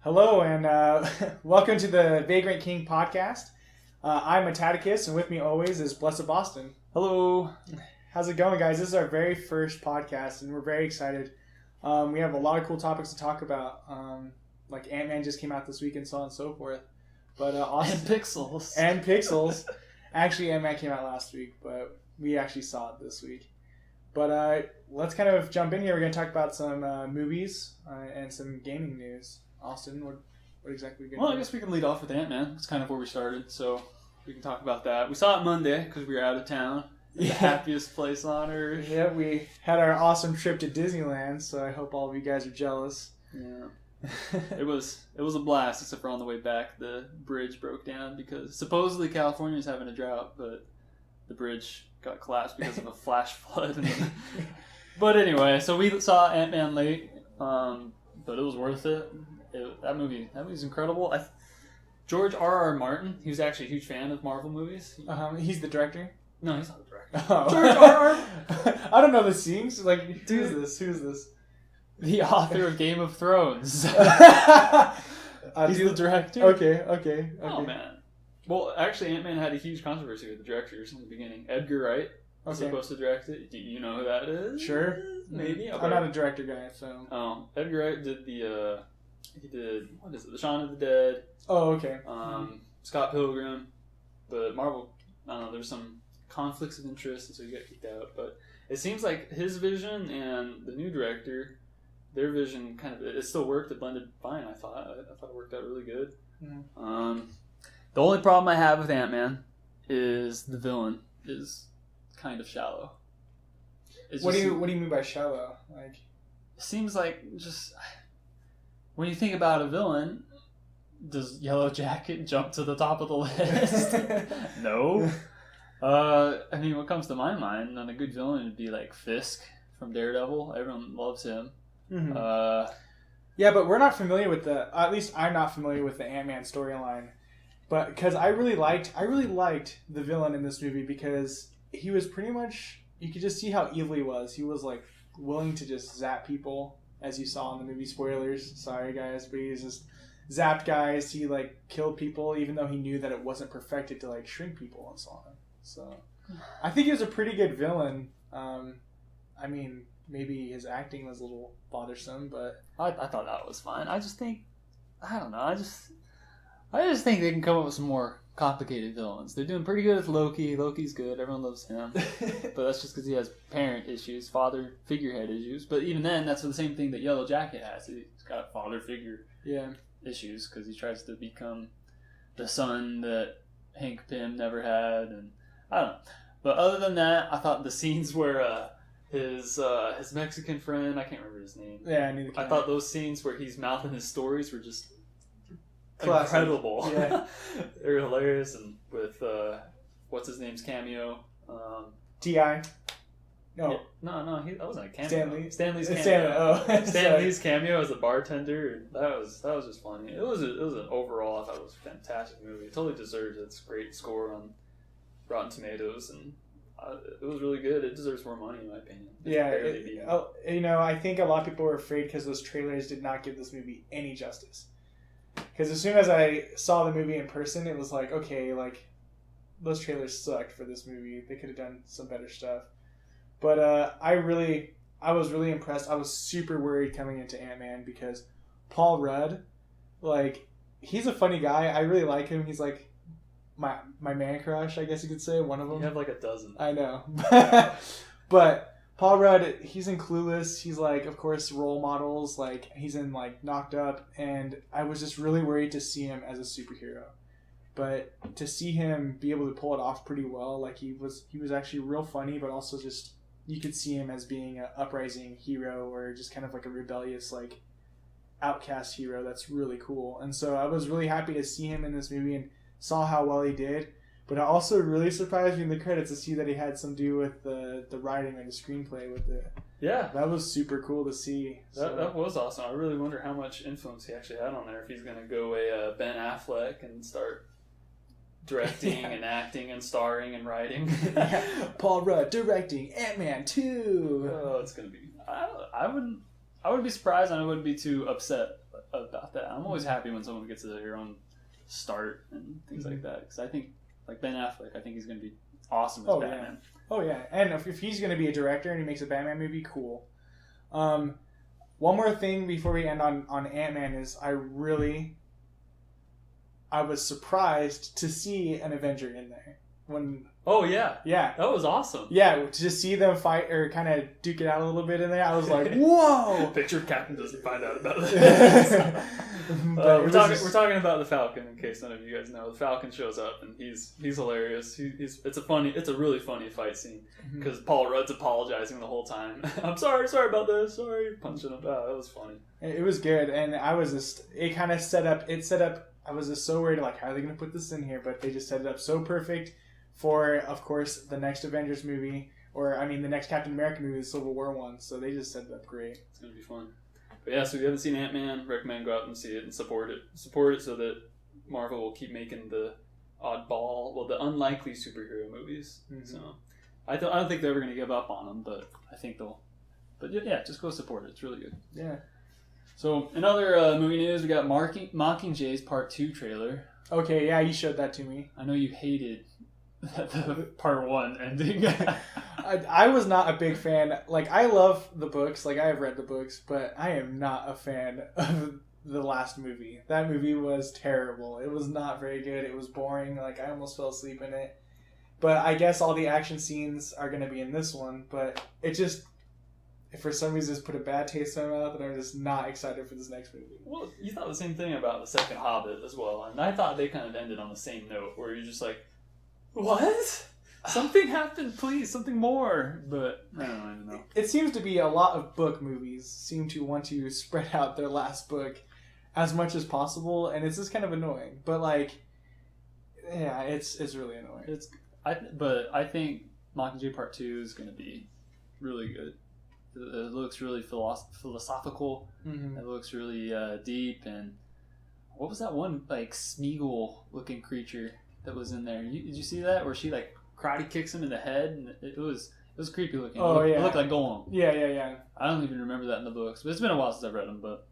Hello, and welcome to the Vagrant King podcast. I'm Ataticus, and with me always is Blessed Boston. Hello. How's it going, guys? This is our very first podcast, and we're very excited. We have a lot of cool topics to talk about, like Ant-Man just came out this week and so on and so forth. But And Pixels. And Pixels. Actually, Ant-Man came out last week, but we actually saw it this week. But let's kind of jump in here. We're going to talk about some movies and some gaming news. Austin, what exactly are we going to Well, I guess we can lead off with Ant-Man. It's kind of where we started, so we can talk about that. We saw it Monday because we were out of town. The happiest place on earth. Yeah, we had our awesome trip to Disneyland, so I hope all of you guys are jealous. Yeah. It was a blast, except for on the way back, the bridge broke down because supposedly California is having a drought, but the bridge got collapsed because of a flash flood. But anyway, so we saw Ant-Man late, but it was worth it. That movie's incredible. George R.R. Martin, he was actually a huge fan of Marvel movies. He's the director? No, he's not the director. Oh. George R.R. I don't know the scenes. Like, who's this? The author of Game of Thrones. He's the director. Okay. Oh, man. Well, actually, Ant-Man had a huge controversy with the directors in the beginning. Edgar Wright was supposed to direct it. Do you know who that is? Sure. Maybe? Okay. I'm not a director guy, so... Oh, Edgar Wright did what is it? The Shaun of the Dead. Oh, okay. Scott Pilgrim. But Marvel, I don't know, there's some conflicts of interest, and so he got kicked out. But it seems like his vision and the new director, their vision it still worked. It blended fine, I thought. I thought it worked out really good. Mm-hmm. The only problem I have with Ant-Man is the villain is kind of shallow. What do you mean by shallow? Like, it seems like just when you think about a villain, does Yellow Jacket jump to the top of the list? No. I mean, what comes to my mind on a good villain would be like Fisk from Daredevil. Everyone loves him. Mm-hmm. Yeah, but we're not familiar with at least I'm not familiar with the Ant-Man storyline. But because I really liked the villain in this movie because he was pretty much, you could just see how evil he was. He was like willing to just zap people, as you saw in the movie. Spoilers, sorry guys, but he just zapped guys. He like killed people even though he knew that it wasn't perfected to like shrink people and so on. So I think he was a pretty good villain. I mean, maybe his acting was a little bothersome, but I thought that was fine. I just think, I don't know, I just think they can come up with some more complicated villains. They're doing pretty good with Loki. Loki's good. Everyone loves him. But that's just because he has parent issues, father figurehead issues. But even then, that's the same thing that Yellow Jacket has. He's got father figure issues because he tries to become the son that Hank Pym never had. And I don't know. But other than that, I thought the scenes where his Mexican friend, I can't remember his name. Yeah, neither can I thought those scenes where he's mouthing his stories were just classic. Incredible. Yeah. They're hilarious. And with what's his name's cameo, T.I. No, yeah, no, that wasn't a cameo. Stanley's cameo. Stanley's cameo as a bartender. That was just funny. It was an overall, I thought it was a fantastic movie. It totally deserves its great score on Rotten Tomatoes, and it was really good. It deserves more money, in my opinion. I think a lot of people were afraid because those trailers did not give this movie any justice. Because as soon as I saw the movie in person, it was like, okay, like, those trailers sucked for this movie. They could have done some better stuff. But I was really impressed. I was super worried coming into Ant-Man because Paul Rudd, like, he's a funny guy. I really like him. He's like my man crush, I guess you could say, one of them. You have like a dozen. I know. But Paul Rudd, he's in Clueless. He's like, of course, role models. Like, he's in like Knocked Up, and I was just really worried to see him as a superhero. But to see him be able to pull it off pretty well, like he was actually real funny, but also just you could see him as being an uprising hero or just kind of like a rebellious like outcast hero. That's really cool. And so I was really happy to see him in this movie and saw how well he did. But it also really surprised me in the credits to see that he had some do with the writing or the screenplay with it. Yeah. That was super cool to see. That was awesome. I really wonder how much influence he actually had on there. If he's going to go Ben Affleck and start directing and acting and starring and writing. Paul Rudd directing Ant-Man 2. Oh, it's going to be... I wouldn't be surprised and I wouldn't be too upset about that. I'm always happy when someone gets their own start and things like that. Because I think, like Ben Affleck, I think he's going to be awesome as Batman. Yeah. Oh, yeah. And if he's going to be a director and he makes a Batman movie, cool. One more thing before we end on Ant-Man is I was surprised to see an Avenger in there. Oh, yeah. Yeah. That was awesome. Yeah, to just see them fight or kind of duke it out a little bit in there, I was like, whoa! Picture Captain doesn't find out about this. We're talking about the Falcon, in case none of you guys know. The Falcon shows up, and he's hilarious. It's a really funny fight scene, because Paul Rudd's apologizing the whole time. I'm sorry about this, sorry. Punching him. Oh, that was funny. It was good, and I was set up, I was just so worried, like, how are they going to put this in here? But they just set it up so perfect for, of course, the next Avengers movie, the next Captain America movie, the Civil War one. So they just set it up great. It's going to be fun. But yeah, so if you haven't seen Ant-Man, recommend go out and see it and support it. Support it so that Marvel will keep making the the unlikely superhero movies. Mm-hmm. So I don't think they're ever going to give up on them, but I think they'll. But yeah, just go support it. It's really good. Yeah. So in other movie news, we got Mockingjays Part 2 trailer. Okay, yeah, you showed that to me. I know you hated the Part 1 ending. I was not a big fan. Like, I love the books. Like, I have read the books, but I am not a fan of the last movie. That movie was terrible. It was not very good. It was boring. Like, I almost fell asleep in it. But I guess all the action scenes are going to be in this one. But it just, for some reason, just put a bad taste in my mouth, and I'm just not excited for this next movie. Well, you thought the same thing about the second Hobbit as well. And I thought they kind of ended on the same note, where you're just like, what? Something happened, please, something more. But I don't even know. It seems to be a lot of book movies seem to want to spread out their last book as much as possible, and it's just kind of annoying. But like, yeah, it's really annoying. But I think Mockingjay Part 2 is going to be really good. It looks really philosophical. Mm-hmm. It looks really deep. And what was that one like Smeagol looking creature that was in there? Did you see that? Where she like karate kicks him in the head, and it was creepy looking. Oh, It looked like Golem. Yeah. I don't even remember that in the books, but it's been a while since I've read them. But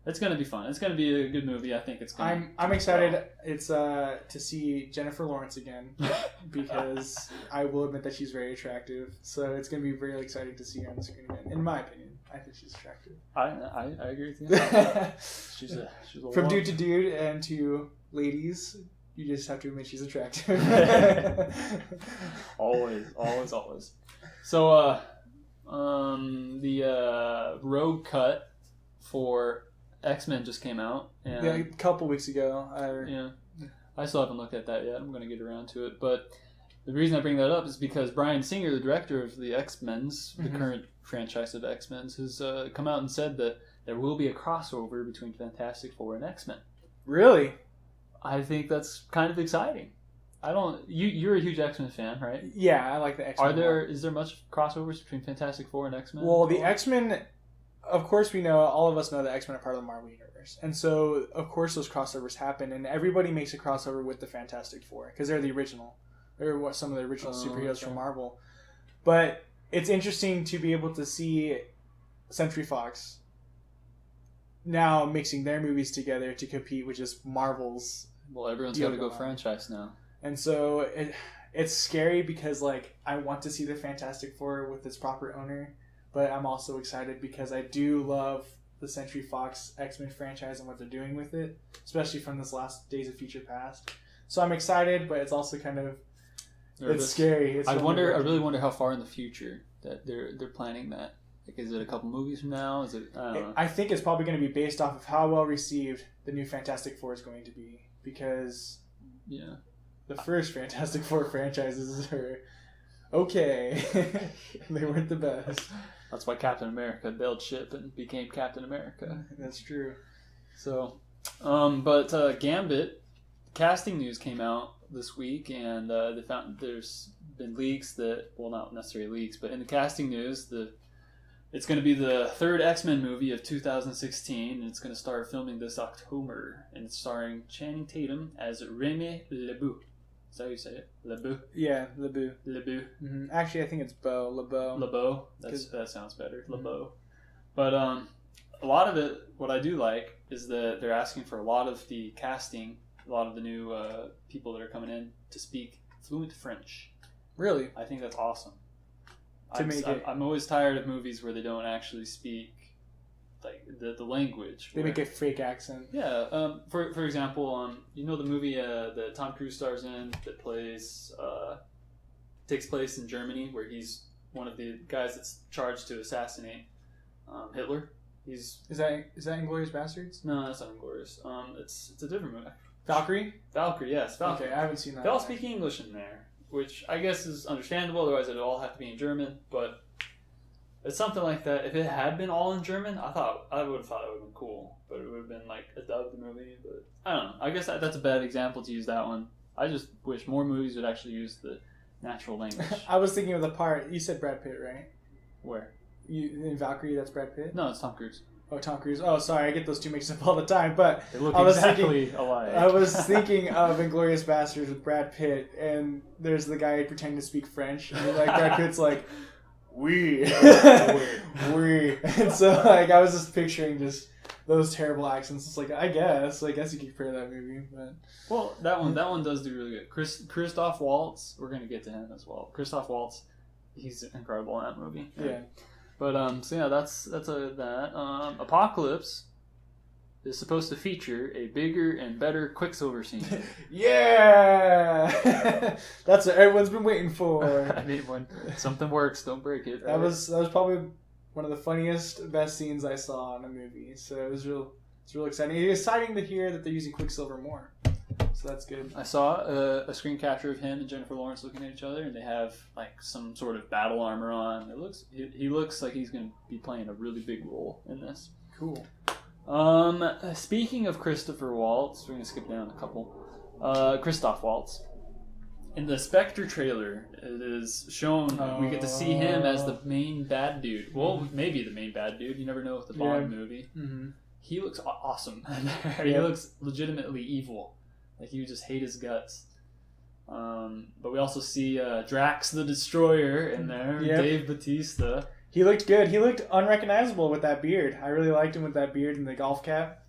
it's gonna be fun. It's gonna be a good movie. I think it's gonna. I'm excited. Well. It's to see Jennifer Lawrence again because I will admit that she's very attractive. So it's gonna be really exciting to see her on the screen again. In my opinion, I think she's attractive. I agree with you. she's a from dude to dude and to ladies. You just have to admit she's attractive. Always. So, the Rogue Cut for X-Men just came out. And a couple weeks ago. I still haven't looked at that yet. I'm going to get around to it. But the reason I bring that up is because Bryan Singer, the director of the X-Men's, the current franchise of X-Men's, has come out and said that there will be a crossover between Fantastic Four and X-Men. Really? I think that's kind of exciting. You're a huge X-Men fan, right? Yeah, I like the X-Men. Is there much crossovers between Fantastic Four and X-Men? Well, the X-Men, of course all of us know that X-Men are part of the Marvel Universe. And so, of course, those crossovers happen, and everybody makes a crossover with the Fantastic Four, because they're the original. They're some of the original superheroes from Marvel. But it's interesting to be able to see Century Fox now mixing their movies together to compete with just Marvel's. Well, everyone's got to go franchise now. And so it's scary because, like, I want to see the Fantastic Four with its proper owner, but I'm also excited because I do love the Century Fox X-Men franchise and what they're doing with it, especially from this last Days of Future Past. So I'm excited, but it's also kind of it's scary. I really wonder how far in the future that they're planning that. Like, is it a couple movies from now? Is it? I don't know. I think it's probably going to be based off of how well received the new Fantastic Four is going to be, because the first Fantastic Four franchises are okay. They weren't the best. That's why Captain America bailed ship and became Captain America. That's true. So, but Gambit casting news came out this week, and they found there's been leaks that, well, not necessarily leaks, but in the casting news, it's going to be the third X-Men movie of 2016, and it's going to start filming this October, and it's starring Channing Tatum as Remy LeBeau. Is that how you say it? LeBeau? Yeah, LeBeau. LeBeau. Mm-hmm. Actually, I think it's Beau. LeBeau. LeBeau. That sounds better. LeBeau. But a lot of it, what I do like is that they're asking for a lot of the casting, a lot of the new people that are coming in to speak fluent French. Really? I think that's awesome. I'm always tired of movies where they don't actually speak like the language. They make a fake accent. Yeah. For example, you know the movie that Tom Cruise stars in that takes place in Germany, where he's one of the guys that's charged to assassinate Hitler. Is that Inglourious Basterds? No, that's not Inglourious. It's a different movie. Valkyrie? Valkyrie, yes. Valkyrie. Okay, I haven't seen that. They all speak English in there, which I guess is understandable. Otherwise, it'd all have to be in German. But it's something like that. If it had been all in German, I would have thought it would have been cool. But it would have been like a dubbed movie. But I don't know. I guess that's a bad example to use that one. I just wish more movies would actually use the natural language. I was thinking of the part. You said Brad Pitt, right? Where? In Valkyrie, that's Brad Pitt? No, it's Tom Cruise. Oh, Tom Cruise. Oh, sorry, I get those two mixed up all the time. But they look exactly alike. I was thinking of Inglourious Basterds with Brad Pitt, and there's the guy pretending to speak French, and like Brad Pitt's like, "Oui, oui," and so like I was just picturing just those terrible accents. It's like I guess you could compare that movie, but well, that one does do really good. Christoph Waltz, we're gonna get to him as well. Christoph Waltz, he's incredible in that movie. Yeah. But so yeah, that's that. Apocalypse is supposed to feature a bigger and better Quicksilver scene. Yeah, that's what everyone's been waiting for. I mean, when something works, don't break it. Right? That was probably one of the funniest, best scenes I saw in a movie. So it's real exciting. It's exciting to hear that they're using Quicksilver more. So that's good. I saw a screen capture of him and Jennifer Lawrence looking at each other, and they have like some sort of battle armor on. He looks like he's going to be playing a really big role in this. Cool. Speaking of Christopher Waltz, we're going to skip down a couple. Christoph Waltz. In the Spectre trailer, it is shown we get to see him as the main bad dude. Well, maybe the main bad dude. You never know with the Bond movie. Mm-hmm. He looks awesome. He looks legitimately evil. Like you just hate his guts. But we also see Drax the Destroyer in there. Yep. Dave Bautista. He looked good. He looked unrecognizable with that beard. I really liked him with that beard and the golf cap.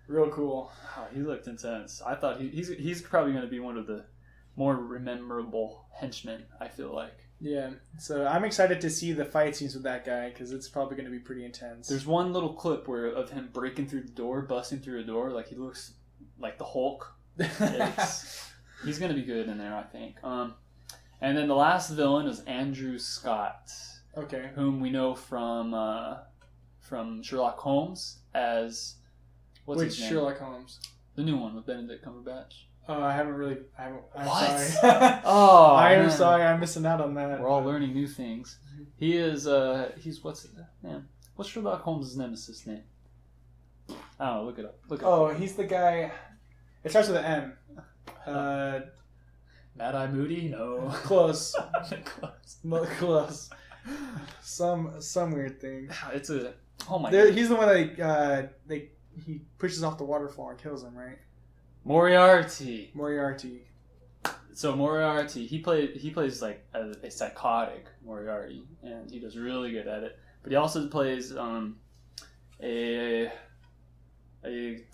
Real cool. Oh, he looked intense. I thought he's probably going to be one of the more memorable henchmen, I feel like. Yeah. So I'm excited to see the fight scenes with that guy because it's probably going to be pretty intense. There's one little clip of him breaking through the door, busting through a door. Like he looks like the Hulk. He's going to be good in there, I think. And then the last villain is Andrew Scott. Okay. Whom we know from Sherlock Holmes as Which Sherlock Holmes? The new one with Benedict Cumberbatch. Oh, I'm what? sorry. Oh, I am sorry. I'm missing out on that. We're all learning new things. He is. What's Sherlock Holmes' nemesis name? I don't know. Look it up. Oh, he's the guy. It starts with an M. Mad-Eye Moody? No. Close. Close. Some weird thing. It's a. Oh my god. He's the one that he pushes off the waterfall and kills him, right? Moriarty. So Moriarty, he plays like a psychotic Moriarty, and he does really good at it. But he also plays a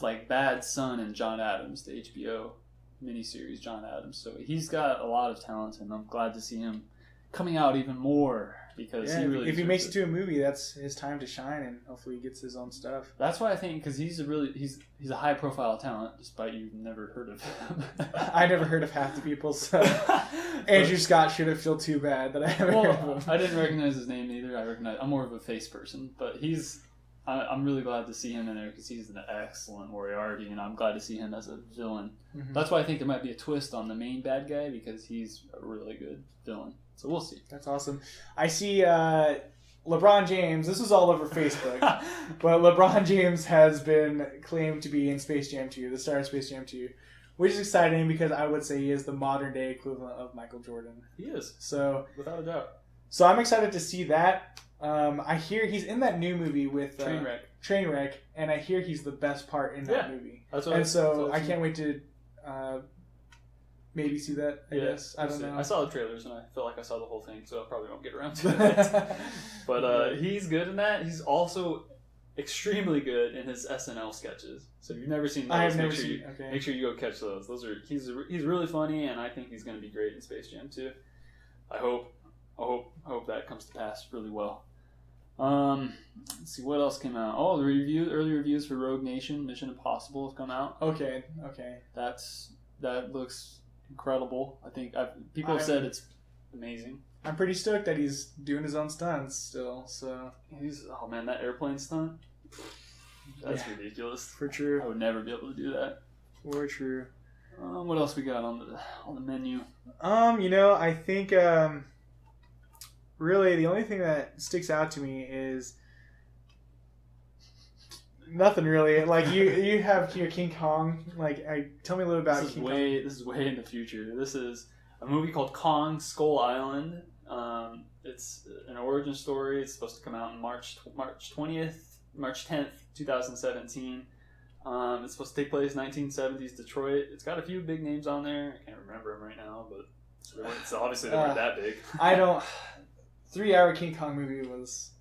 like bad son in John Adams, the HBO miniseries John Adams. So he's got a lot of talent, and I'm glad to see him coming out even more because if he makes it to a movie, that's his time to shine, and hopefully he gets his own stuff. That's why I think because he's a high profile talent, despite you've never heard of him. I never heard of half the people, so Andrew Scott shouldn't feel too bad that I haven't heard of him. I didn't recognize his name either. I'm more of a face person, but I'm really glad to see him in there because he's an excellent Moriarty, and I'm glad to see him as a villain. Mm-hmm. That's why I think there might be a twist on the main bad guy because he's a really good villain. So we'll see. That's awesome. I see LeBron James. This is all over Facebook, but LeBron James has been claimed to be in Space Jam 2, the star of Space Jam 2, which is exciting because I would say he is the modern day equivalent of Michael Jordan. He is. So without a doubt. So I'm excited to see that. I hear he's in that new movie with Trainwreck, and I hear he's the best part in that movie. I can't wait to maybe see that. I guess I don't know. I saw the trailers and I felt like I saw the whole thing, so I probably won't get around to it. But he's good in that. He's also extremely good in his SNL sketches. So if you've never seen those, I have never seen. Okay. Make sure you go catch those. He's really funny, and I think he's going to be great in Space Jam too. I hope that comes to pass really well. Let's see what else came out. Oh, the early reviews for Rogue Nation, Mission Impossible have come out. Okay. That looks incredible. I think people have said it's amazing. I'm pretty stoked that he's doing his own stunts still. So that airplane stunt. That's ridiculous. For true. I would never be able to do that. For true. What else we got on the menu? I think really the only thing that sticks out to me is nothing really. Like you have your King Kong. Like, tell me a little about King Kong. This is way in the future. This is a movie called Kong Skull Island. It's an origin story. It's supposed to come out on March 10th, 2017. It's supposed to take place 1970s Detroit. It's got a few big names on there. I can't remember them right now, but it's obviously they weren't that big. 3-hour King Kong movie was.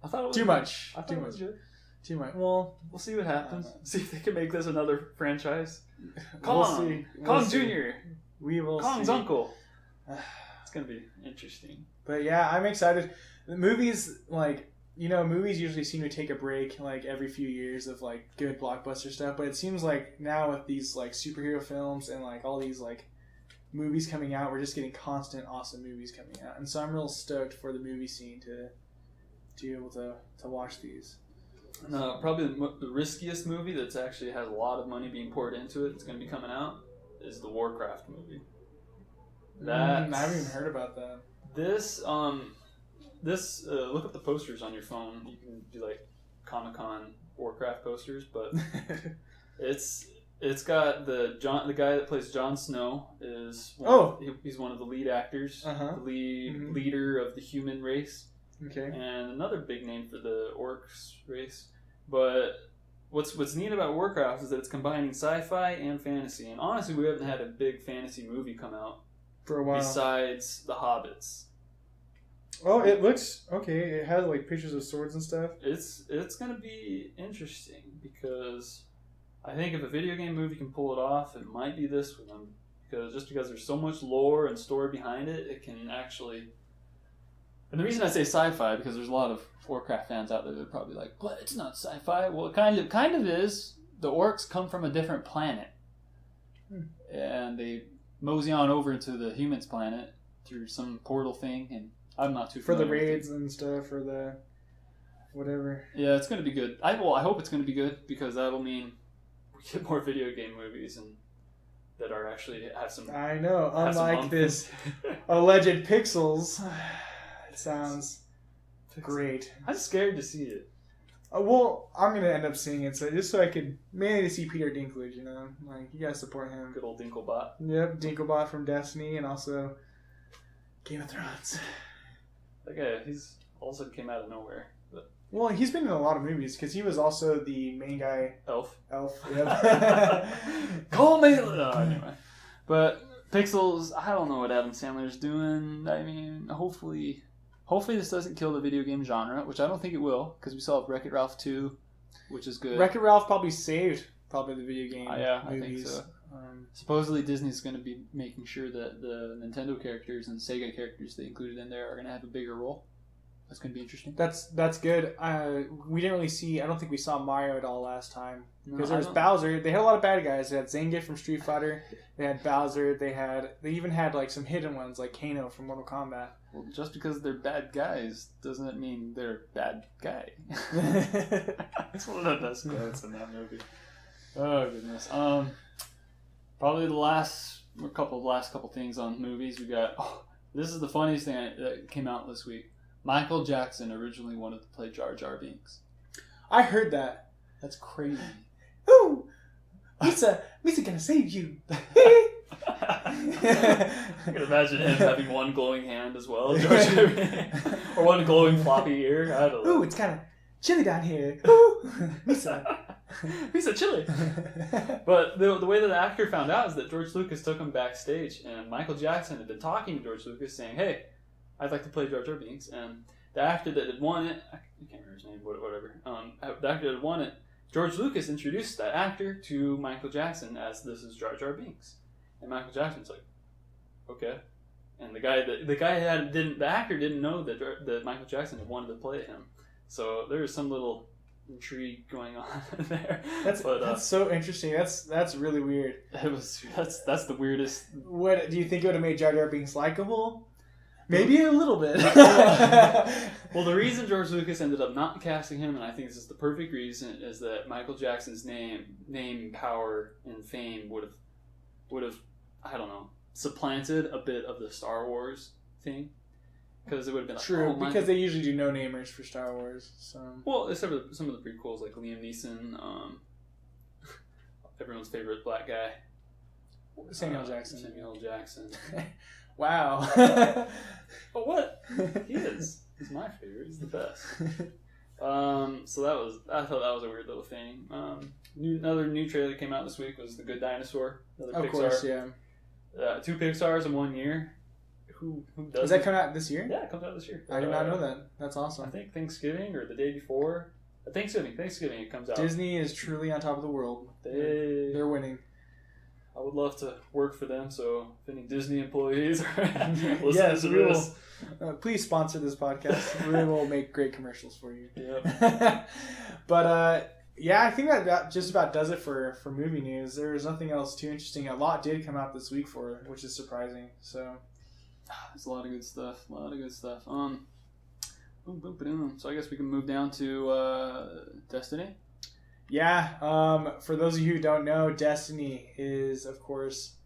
I thought it was too much. I thought it was good. Too much. Well, we'll see what happens. See if they can make this another franchise. Kong, we'll see. Kong Jr. We will. Kong's see. uncle. It's gonna be interesting. But yeah, I'm excited. The movies, movies usually seem to take a break every few years of good blockbuster stuff. But it seems like now with these superhero films and all these movies coming out, we're just getting constant awesome movies coming out. And so I'm real stoked for the movie scene to be able to watch these. Probably the riskiest movie that's actually has a lot of money being poured into it that's going to be coming out is the Warcraft movie. I haven't even heard about that. This look up the posters on your phone. You can do Comic-Con Warcraft posters, but it's got the guy that plays Jon Snow he's one of the lead actors, the leader of the human race. Okay. And another big name for the orcs race. But what's neat about Warcraft is that it's combining sci-fi and fantasy. And honestly, we haven't had a big fantasy movie come out for a while besides The Hobbits. Oh, it looks okay. It has pictures of swords and stuff. It's gonna be interesting because I think if a video game movie can pull it off, it might be this one. Because there's so much lore and story behind it, it can actually. And the reason I say sci-fi because there's a lot of Warcraft fans out there that are probably like, "What? It's not sci-fi." Well, it kind of is. The orcs come from a different planet, and they mosey on over into the humans' planet through some portal thing, and I'm not too familiar for the raids and stuff, for the whatever. Yeah, it's going to be good. I hope it's going to be good because that'll mean we get more video game movies and that are actually have some. I know, unlike this alleged Pixels. It sounds great. I'm scared to see it. Well, I'm gonna end up seeing it, just so I could mainly to see Peter Dinklage. You gotta support him. Good old Dinklebot. Yep, Dinklebot from Destiny, and also Game of Thrones. That guy, he's also came out of nowhere. But. Well, he's been in a lot of movies because he was also the main guy. Elf. Yep. Call me. Anyway, but Pixels. I don't know what Adam Sandler's doing. I mean, hopefully this doesn't kill the video game genre, which I don't think it will, because we saw Wreck-It Ralph 2, which is good. Wreck-It Ralph probably saved the video game movies. I think so. Supposedly Disney's going to be making sure that the Nintendo characters and Sega characters they included in there are going to have a bigger role. That's going to be interesting. That's good. We didn't really see. I don't think we saw Mario at all last time because there was Bowser. They had a lot of bad guys. They had Zangief from Street Fighter. They had Bowser. They even had some hidden ones like Kano from Mortal Kombat. Well, just because they're bad guys doesn't mean they're a bad guy. That's one of the best quotes in that movie. Oh goodness. Probably the last couple things on movies we got. Oh, this is the funniest thing that came out this week. Michael Jackson originally wanted to play Jar Jar Binks. I heard that. That's crazy. Ooh, Misa gonna save you. I can imagine him having one glowing hand as well, or one glowing floppy ear. I don't know. Ooh, it's kind of chilly down here. Ooh, Misa. Misa chilly. But the way that the actor found out is that George Lucas took him backstage, and Michael Jackson had been talking to George Lucas saying, "Hey, I'd like to play Jar Jar Binks," and the actor that had won it, I can't remember his name, whatever. The actor that had won it, George Lucas introduced that actor to Michael Jackson as this is Jar Jar Binks, and Michael Jackson's like, okay. And the actor didn't know that Michael Jackson had wanted to play him, so there was some little intrigue going on there. That's so interesting. That's really weird. That's the weirdest. What do you think it would have made Jar Jar Binks likable? Maybe a little bit. Well, the reason George Lucas ended up not casting him, and I think this is the perfect reason, is that Michael Jackson's name, power, and fame would have, I don't know, supplanted a bit of the Star Wars thing, because it would have been like, true, because they usually do no namers for Star Wars. So well, except for some of the prequels, like Liam Neeson, everyone's favorite black guy, Samuel Jackson. Samuel Jackson. Wow. But what? He's my favorite. He's the best. So I thought that was a weird little thing. Another new trailer that came out this week was The Good Dinosaur. Another of Pixar. Course, yeah. 2 Pixars in 1 year. Who does? Does that come out this year? Yeah, it comes out this year. I did not know that. That's awesome. I think Thanksgiving or the day before. Thanksgiving it comes out. Disney is truly on top of the world. They're winning. I would love to work for them, so if any Disney employees are listening yes, to we this, will. Please sponsor this podcast. We will make great commercials for you. Yep. But yeah, I think that just about does it for movie news. There was nothing else too interesting. A lot did come out this week for it, which is surprising. So there's a lot of good stuff. So I guess we can move down to Destiny. Yeah, for those of you who don't know, Destiny is, of course,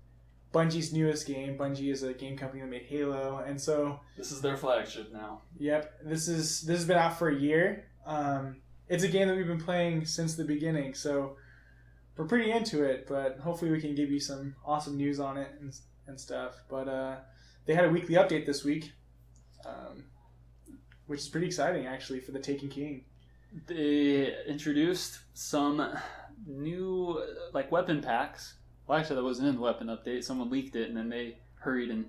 Bungie's newest game. Bungie is a game company that made Halo, and so this is their flagship now. Yep, this has been out for a year. It's a game that we've been playing since the beginning, so we're pretty into it. But hopefully, we can give you some awesome news on it and stuff. But they had a weekly update this week, which is pretty exciting actually for the Taken King. They introduced some new weapon packs. Well, actually, that wasn't in the weapon update. Someone leaked it, and then they hurried and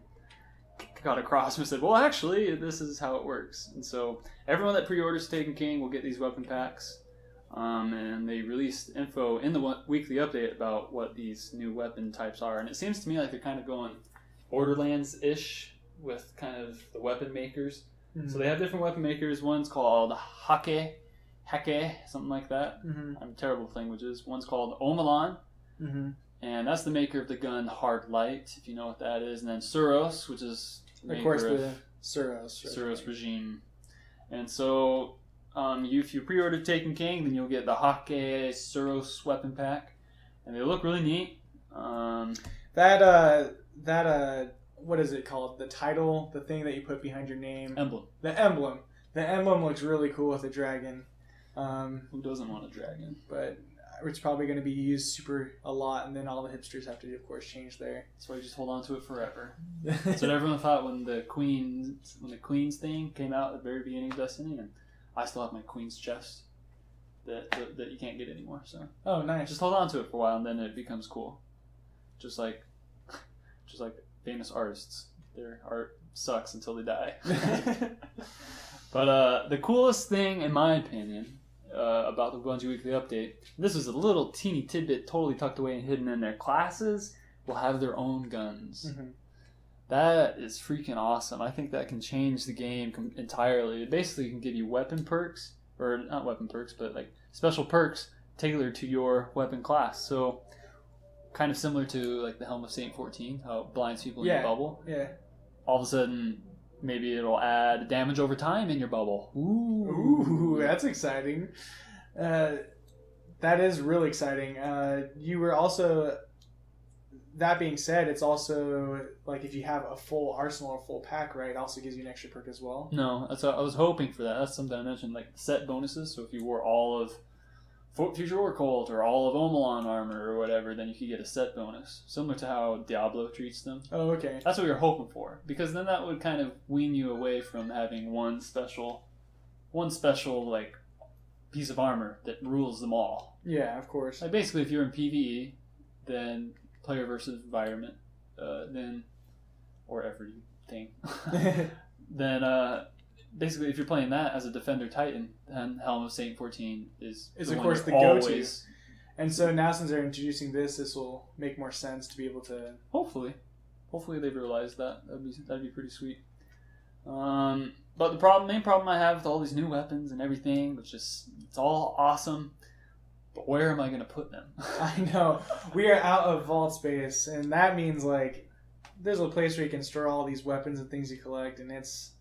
got across and said, well, actually, this is how it works. And so everyone that pre-orders Taken King will get these weapon packs. And they released info in the weekly update about what these new weapon types are. And it seems to me like they're kind of going Borderlands-ish with kind of the weapon makers. Mm-hmm. So they have different weapon makers. One's called Hake, something like that. Mm-hmm. I'm terrible with languages. One's called Omelan, and that's the maker of the gun Hard Light, if you know what that is. And then Suros, which is the of course the Suros regime. And so, if you pre-order Taken King, then you'll get the Hake Suros weapon pack, and they look really neat. What is it called? The title, the thing that you put behind your name. Emblem. The emblem. The emblem looks really cool with a dragon. Who doesn't want a dragon? But it's probably going to be used a lot, and then all the hipsters have to, of course, change their. That's why you just hold on to it forever. That's what everyone thought when the Queen's thing came out at the very beginning of Destiny, and I still have my Queen's chest that you can't get anymore. So nice. Just hold on to it for a while, and then it becomes cool. Just like famous artists, their art sucks until they die. But the coolest thing, in my opinion, about the Bungie Weekly Update, this is a little teeny tidbit totally tucked away and hidden in their classes, will have their own guns. Mm-hmm. That is freaking awesome. I think that can change the game entirely. It basically can give you weapon perks, or not weapon perks, but like special perks tailored to your weapon class. So kind of similar to like the Helm of Saint 14, how it blinds people in your bubble. Yeah. All of a sudden, maybe it'll add damage over time in your bubble. Ooh, that's exciting. That is really exciting. You were also, that being said, it's also like if you have a full arsenal or full pack, right? It also gives you an extra perk as well. No, I was hoping for that. That's something I mentioned, like set bonuses. So if you wore all of Future War Cult or all of Omelan armor or whatever, then you could get a set bonus, similar to how Diablo treats them. Oh, okay. That's what we were hoping for, because then that would kind of wean you away from having one special like piece of armor that rules them all. Yeah, of course. Like basically, if you're in PvE, then player versus environment, then or everything, then basically, if you're playing that as a Defender Titan, then Helm of Saint 14 is of one course you're the go-to. always- And so now since they're introducing this will make more sense to be able to. Hopefully they've realized that. That'd be pretty sweet. But the main problem I have with all these new weapons and everything, it's all awesome. But where am I going to put them? I know. We are out of vault space, and that means like there's a place where you can store all these weapons and things you collect, and it's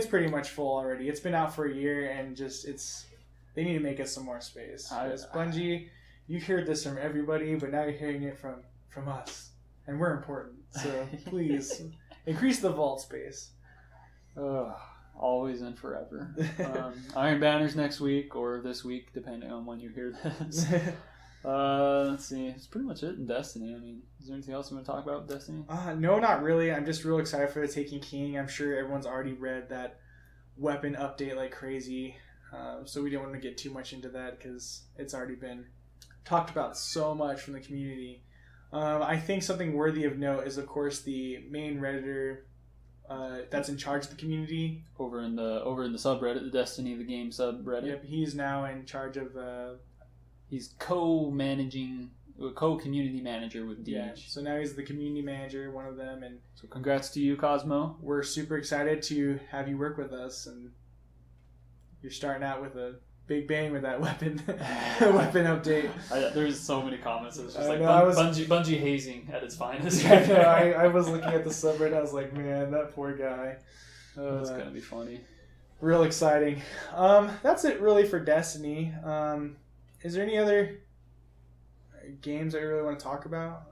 pretty much full already. It's been out for a year, and they need to make us some more space. Because Bungie, you heard this from everybody, but now you're hearing it from us, and we're important. So please increase the vault space. Always and forever. Iron Banner's next week or this week, depending on when you hear this. Let's see. It's pretty much it in Destiny. I mean, is there anything else you want to talk about with Destiny? No, not really. I'm just real excited for the Taken King. I'm sure everyone's already read that weapon update like crazy. So we don't want to get too much into that because it's already been talked about so much from the community. I think something worthy of note is, of course, the main Redditor that's in charge of the community over in the subreddit, the Destiny the game subreddit. Yep, he's now in charge of. He's co-community manager with Deej. Yeah, so now he's the community manager, one of them, and so congrats to you, Cosmo. We're super excited to have you work with us, and you're starting out with a big bang with that weapon update. There's so many comments. It's just like Bungie hazing at its finest. I was looking at the subreddit. I was like, man, that poor guy. It's gonna be funny. Real exciting. That's it really for Destiny. Is there any other games that you really want to talk about?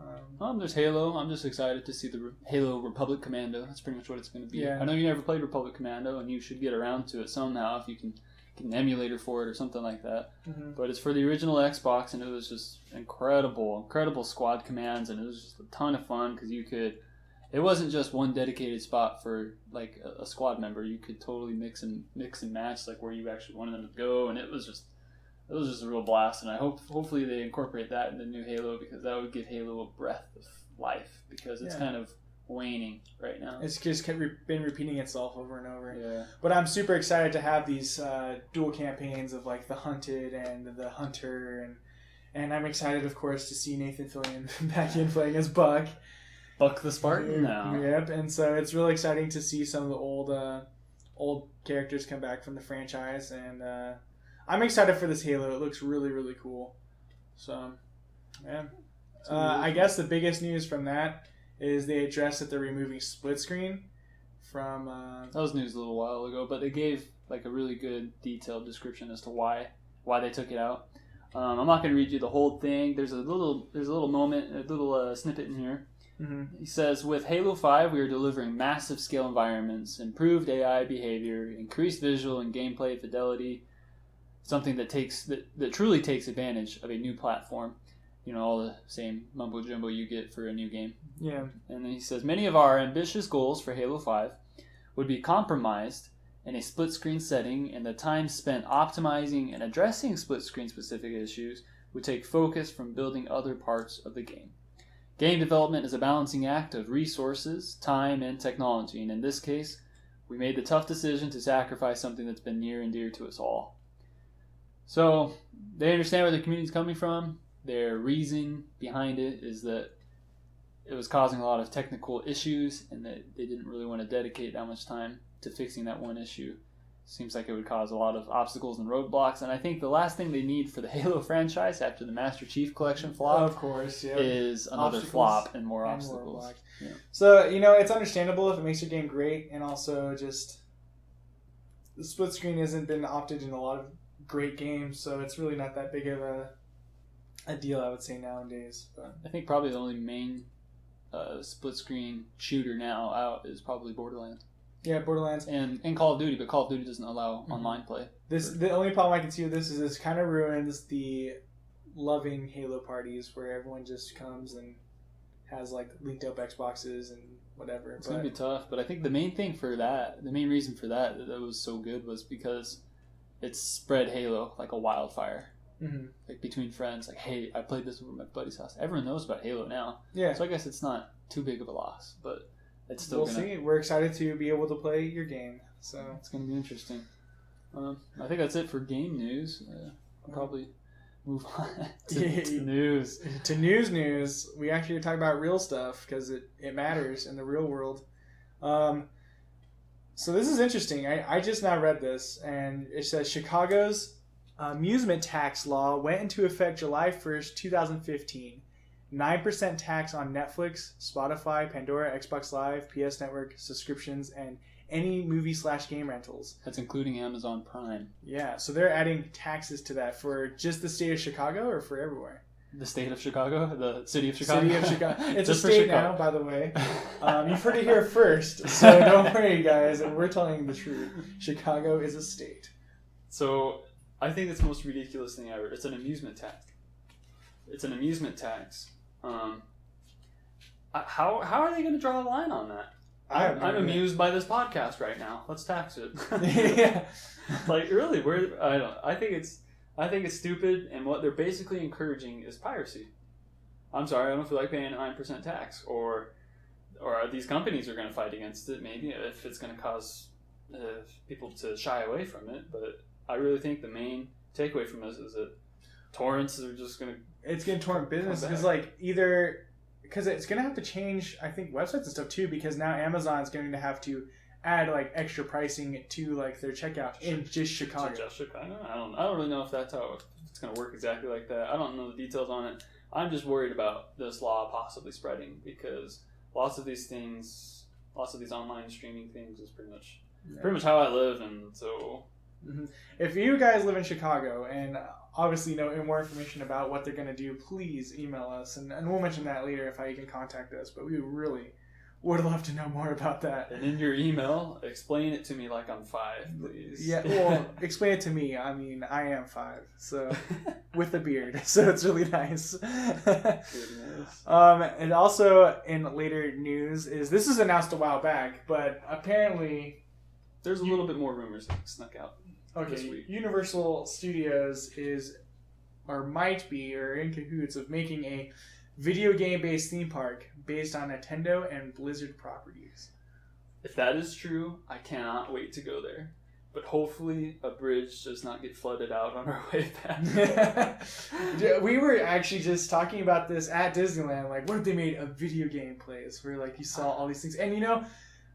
There's Halo. I'm just excited to see the Halo Republic Commando. That's pretty much what it's going to be. Yeah. I know you never played Republic Commando, and you should get around to it somehow if you can get an emulator for it or something like that. Mm-hmm. But it's for the original Xbox, and it was just incredible squad commands, and it was just a ton of fun because you could. It wasn't just one dedicated spot for like a squad member. You could totally mix and match like where you actually wanted them to go, and it was just a real blast. And I hopefully they incorporate that in the new Halo because that would give Halo a breath of life because it's kind of waning right now. It's just been repeating itself over and over. Yeah. But I'm super excited to have these dual campaigns of like the Hunted and the Hunter, and I'm excited, of course, to see Nathan Fillion back in playing as Buck. Buck the Spartan now. Yep, and so it's really exciting to see some of the old characters come back from the franchise, and I'm excited for this Halo. It looks really, really cool. So, yeah. I guess the biggest news from that is they addressed that they're removing split screen from... that was news a little while ago, but they gave like a really good detailed description as to why they took it out. I'm not going to read you the whole thing. There's a little moment, a little snippet in here. Mm-hmm. He says, with Halo 5, we are delivering massive scale environments, improved AI behavior, increased visual and gameplay fidelity, something that truly takes advantage of a new platform. You know, all the same mumbo jumbo you get for a new game. Yeah. And then he says, many of our ambitious goals for Halo 5 would be compromised in a split screen setting, and the time spent optimizing and addressing split screen specific issues would take focus from building other parts of the game. Game development is a balancing act of resources, time, and technology, and in this case, we made the tough decision to sacrifice something that's been near and dear to us all. So, they understand where the community's coming from. Their reason behind it is that it was causing a lot of technical issues, and that they didn't really want to dedicate that much time to fixing that one issue. Seems like it would cause a lot of obstacles and roadblocks, and I think the last thing they need for the Halo franchise after the Master Chief Collection flop, of course, is another flop and more obstacles. Yeah. So, it's understandable if it makes your game great, and also just the split screen hasn't been opted in a lot of great games, so it's really not that big of a deal, I would say, nowadays. But I think probably the only main split screen shooter now out is probably Borderlands. Yeah, Borderlands. And Call of Duty, but Call of Duty doesn't allow online play. The only problem I can see with this is this kind of ruins the loving Halo parties where everyone just comes and has like linked up Xboxes and whatever. It's going to be tough, but I think the main reason for that was so good was because it spread Halo like a wildfire. Mm-hmm. Like between friends, like, hey, I played this over at my buddy's house. Everyone knows about Halo now. Yeah. So I guess it's not too big of a loss, but it's still We'll see. We're excited to be able to play your game So it's going to be interesting. I think that's it for game news. I'll probably move on to news. To news. We actually talk about real stuff because it matters in the real world. So this is interesting. I just now read this, and it says Chicago's amusement tax law went into effect July 1st, 2015. 9% tax on Netflix, Spotify, Pandora, Xbox Live, PS Network subscriptions, and any movie/game rentals. That's including Amazon Prime. Yeah, so they're adding taxes to that for just the state of Chicago or for everywhere? The state of Chicago? The city of Chicago? City of Chicago. It's Just a state now, by the way. You've heard it here first, so don't worry, guys. We're telling the truth. Chicago is a state. So, I think it's the most ridiculous thing ever. It's an amusement tax. How are they going to draw a line on that? I'm amused by this podcast right now. Let's tax it. Yeah. Like, really? I think it's stupid, and what they're basically encouraging is piracy. I'm sorry, I don't feel like paying 9% tax, or these companies are going to fight against it. Maybe if it's going to cause people to shy away from it. But I really think the main takeaway from this is that torrents are just going to. It's going to torrent business because it's going to have to change, I think, websites and stuff too, because now Amazon's going to have to add like extra pricing to like their checkout in just Chicago. Just Chicago? I don't really know if that's how it's going to work exactly like that. I don't know the details on it. I'm just worried about this law possibly spreading because lots of these online streaming things is pretty much how I live, and so. Mm-hmm. If you guys live in Chicago and obviously know more information about what they're going to do, please email us, and we'll mention that later if how you can contact us. But we really would love to know more about that. And in your email, explain it to me like I'm 5, please. Yeah, well, explain it to me. I mean, I am 5, so with a beard, so it's really nice. And also in later news this was announced a while back, but apparently there's a little bit more rumors that snuck out. This Okay, week. Universal Studios might be in cahoots of making a video game-based theme park based on Nintendo and Blizzard properties. If that is true, I cannot wait to go there. But hopefully a bridge does not get flooded out on our way back. We were actually just talking about this at Disneyland. Like, what if they made a video game place where like you saw all these things? And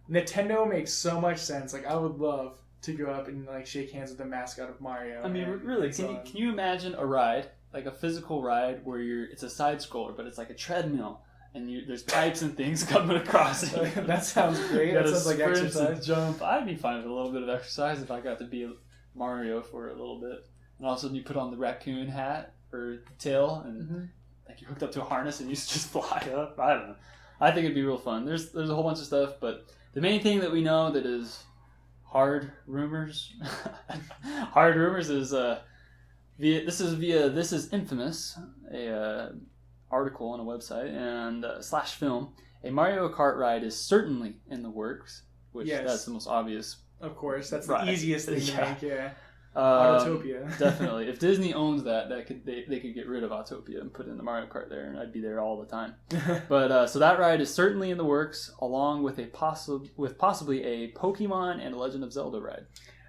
Nintendo makes so much sense. Like, I would love to go up and like shake hands with the mascot of Mario. I mean, really, can you imagine a ride, like a physical ride where it's a side scroller, but it's like a treadmill, and there's pipes and things coming across it. That sounds great. That sounds like exercise. Jump. I'd be fine with a little bit of exercise if I got to be Mario for a little bit. And also, you put on the raccoon hat or the tail, and like you're hooked up to a harness and you just fly up. I don't know. I think it'd be real fun. There's a whole bunch of stuff, but the main thing that we know that is hard rumors. Hard rumors is this is Infamous, a article on a website and /film. A Mario Kart ride is certainly in the works, which that's the most obvious. Of course, that's the easiest thing to make. Yeah. Autotopia. Definitely. If Disney owns that, they could get rid of Autotopia and put in the Mario Kart there, and I'd be there all the time. But so that ride is certainly in the works, along with possibly a Pokemon and a Legend of Zelda ride.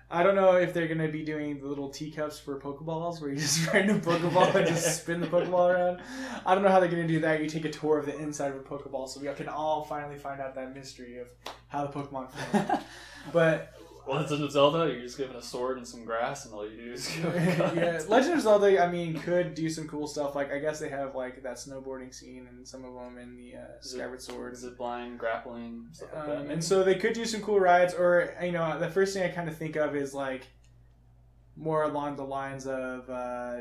I don't know if they're going to be doing the little teacups for Pokeballs, where you just ride a Pokeball and just spin the Pokeball around. I don't know how they're going to do that. You take a tour of the inside of a Pokeball, so we can all finally find out that mystery of how the Pokemon form. But Legend of Zelda, you're just given a sword and some grass, and all you do is go. Yeah, Legend of Zelda, I mean, could do some cool stuff. Like, I guess they have like that snowboarding scene and some of them in the Skyward Sword, zip line, grappling, stuff like that. And so they could do some cool rides. Or the first thing I kind of think of is like more along the lines of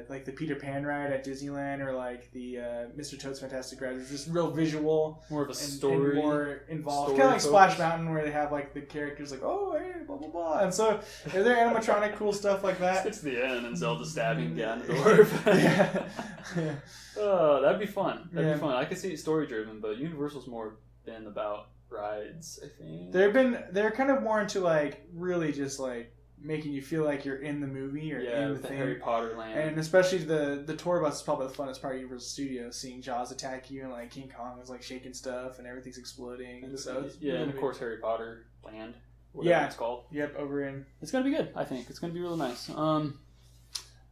like the Peter Pan ride at Disneyland, or like the Mr. Toad's Fantastic Ride. It's just real visual, more of a story, and more involved. Kind of like Splash Mountain, where they have like the characters like, oh, hey, blah blah blah. And so are there animatronic cool stuff like that? It's the end, and Zelda stabbing Ganondorf. Yeah. Oh, that'd be fun. That'd be fun. I could see it story driven, but Universal's more been about rides, I think. They're kind of more into like really just like making you feel like you're in the movie or in the thing. Harry Potter land. And especially the tour bus is probably the funnest part of Universal Studios, seeing Jaws attack you and like King Kong is like shaking stuff and everything's exploding. And so and of course Harry Potter land. whatever it's called. Yep, over in. It's going to be good, I think. It's going to be really nice.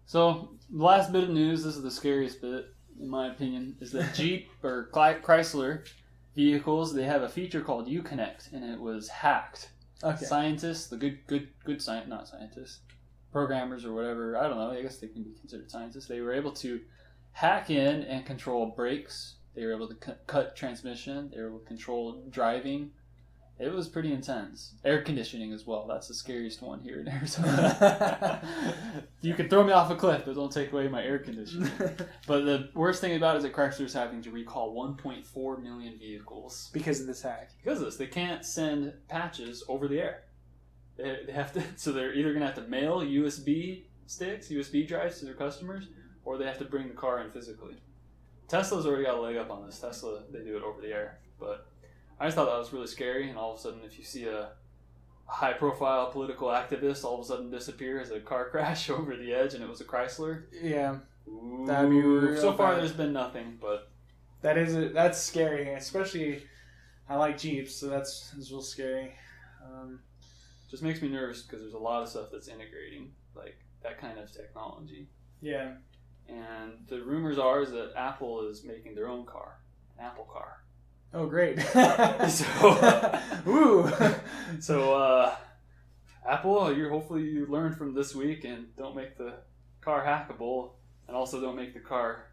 So, the last bit of news, this is the scariest bit, in my opinion, is that Jeep or Chrysler vehicles, they have a feature called Uconnect, and it was hacked. Okay. Scientists, the good science, not scientists, programmers or whatever, I don't know, I guess they can be considered scientists, they were able to hack in and control brakes. They were able to cut transmission. They were able to control driving. It was pretty intense. Air conditioning as well. That's the scariest one here in Arizona. You can throw me off a cliff, but don't take away my air conditioning. But the worst thing about it is that Chrysler's having to recall 1.4 million vehicles. Because of this hack. Because of this. They can't send patches over the air. They have to. So they're either going to have to mail USB sticks, USB drives to their customers, or they have to bring the car in physically. Tesla's already got a leg up on this. Tesla, they do it over the air. But I just thought that was really scary. And all of a sudden, if you see a high-profile political activist all of a sudden disappear as a car crash over the edge, and it was a Chrysler. Yeah, Ooh, that'd be real so far, bad. there's been nothing. But that's scary. Especially, I like Jeeps, so that's real scary. Just makes me nervous because there's a lot of stuff that's integrating like that kind of technology. Yeah. And the rumors are is that Apple is making their own car, an Apple car. Oh, great. Ooh. So, Apple, hopefully you learned from this week and don't make the car hackable, and also don't make the car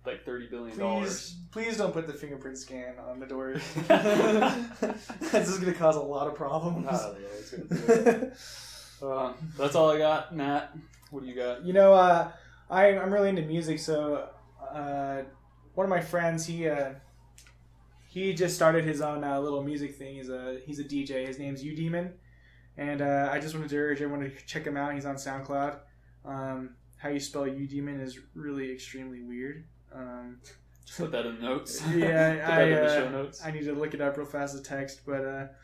like $30 billion. Please don't put the fingerprint scan on the doors. This is going to cause a lot of problems. Oh, yeah, it's gonna do. That's all I got, Matt. What do you got? You know, I'm really into music, so one of my friends, he just started his own little music thing. He's a DJ. His name's U Demon, and I just wanted to urge everyone to check him out. He's on SoundCloud. How you spell U Demon is really extremely weird. Just put that in the notes. Yeah, put that in the show notes. I need to look it up real fast as text, but.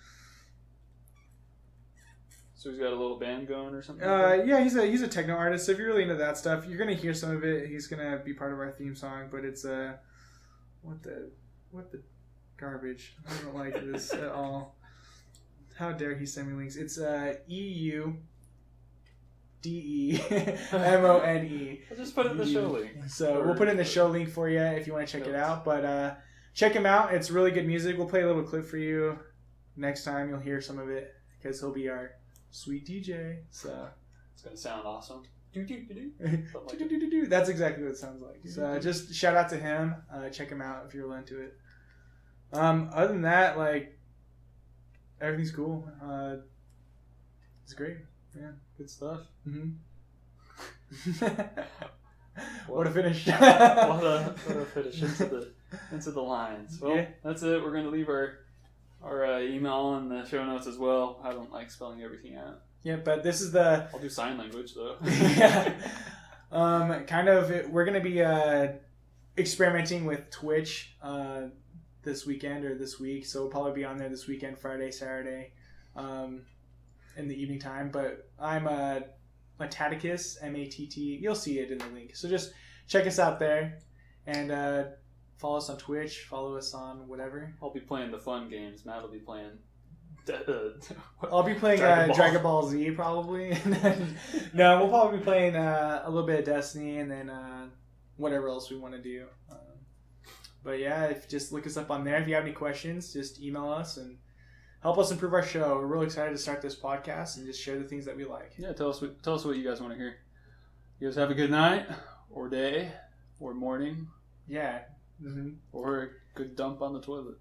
So he's got a little band going or something? Yeah, he's a techno artist, so if you're really into that stuff, you're going to hear some of it. He's going to be part of our theme song, but it's, what the garbage. I don't like this at all. How dare he send me links. It's, EUDEMONE. I'll just put it in the show link. So we'll put it in the show link for you if you want to check it out, but, check him out. It's really good music. We'll play a little clip for you next time. You'll hear some of it, because he'll be our sweet DJ, so it's gonna sound awesome. That's exactly what it sounds like. So just shout out to him. Check him out if you're really into it. Other than that, like everything's cool. It's great. Yeah, good stuff. Mm-hmm. What a finish! what a finish into the lines. Well, yeah. That's it. We're gonna leave our email in the show notes as well. I don't like spelling everything out. Yeah, but this is the... I'll do sign language, though. Yeah. We're going to be experimenting with Twitch this weekend or this week, so we'll probably be on there this weekend, Friday, Saturday, in the evening time. But I'm Mattaticus, M-A-T-T. You'll see it in the link. So just check us out there, and... follow us on Twitch. Follow us on whatever. I'll be playing the fun games. Matt will be playing... I'll be playing Dragon Ball Z probably. No, we'll probably be playing a little bit of Destiny and then whatever else we want to do. But yeah, just look us up on there. If you have any questions, just email us and help us improve our show. We're really excited to start this podcast and just share the things that we like. Yeah, tell us what you guys want to hear. You guys have a good night or day or morning. Yeah. Mm-hmm. Or a good dump on the toilet.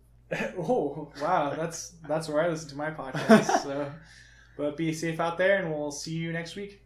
Oh, wow. That's where I listen to my podcast. So, but be safe out there, and we'll see you next week.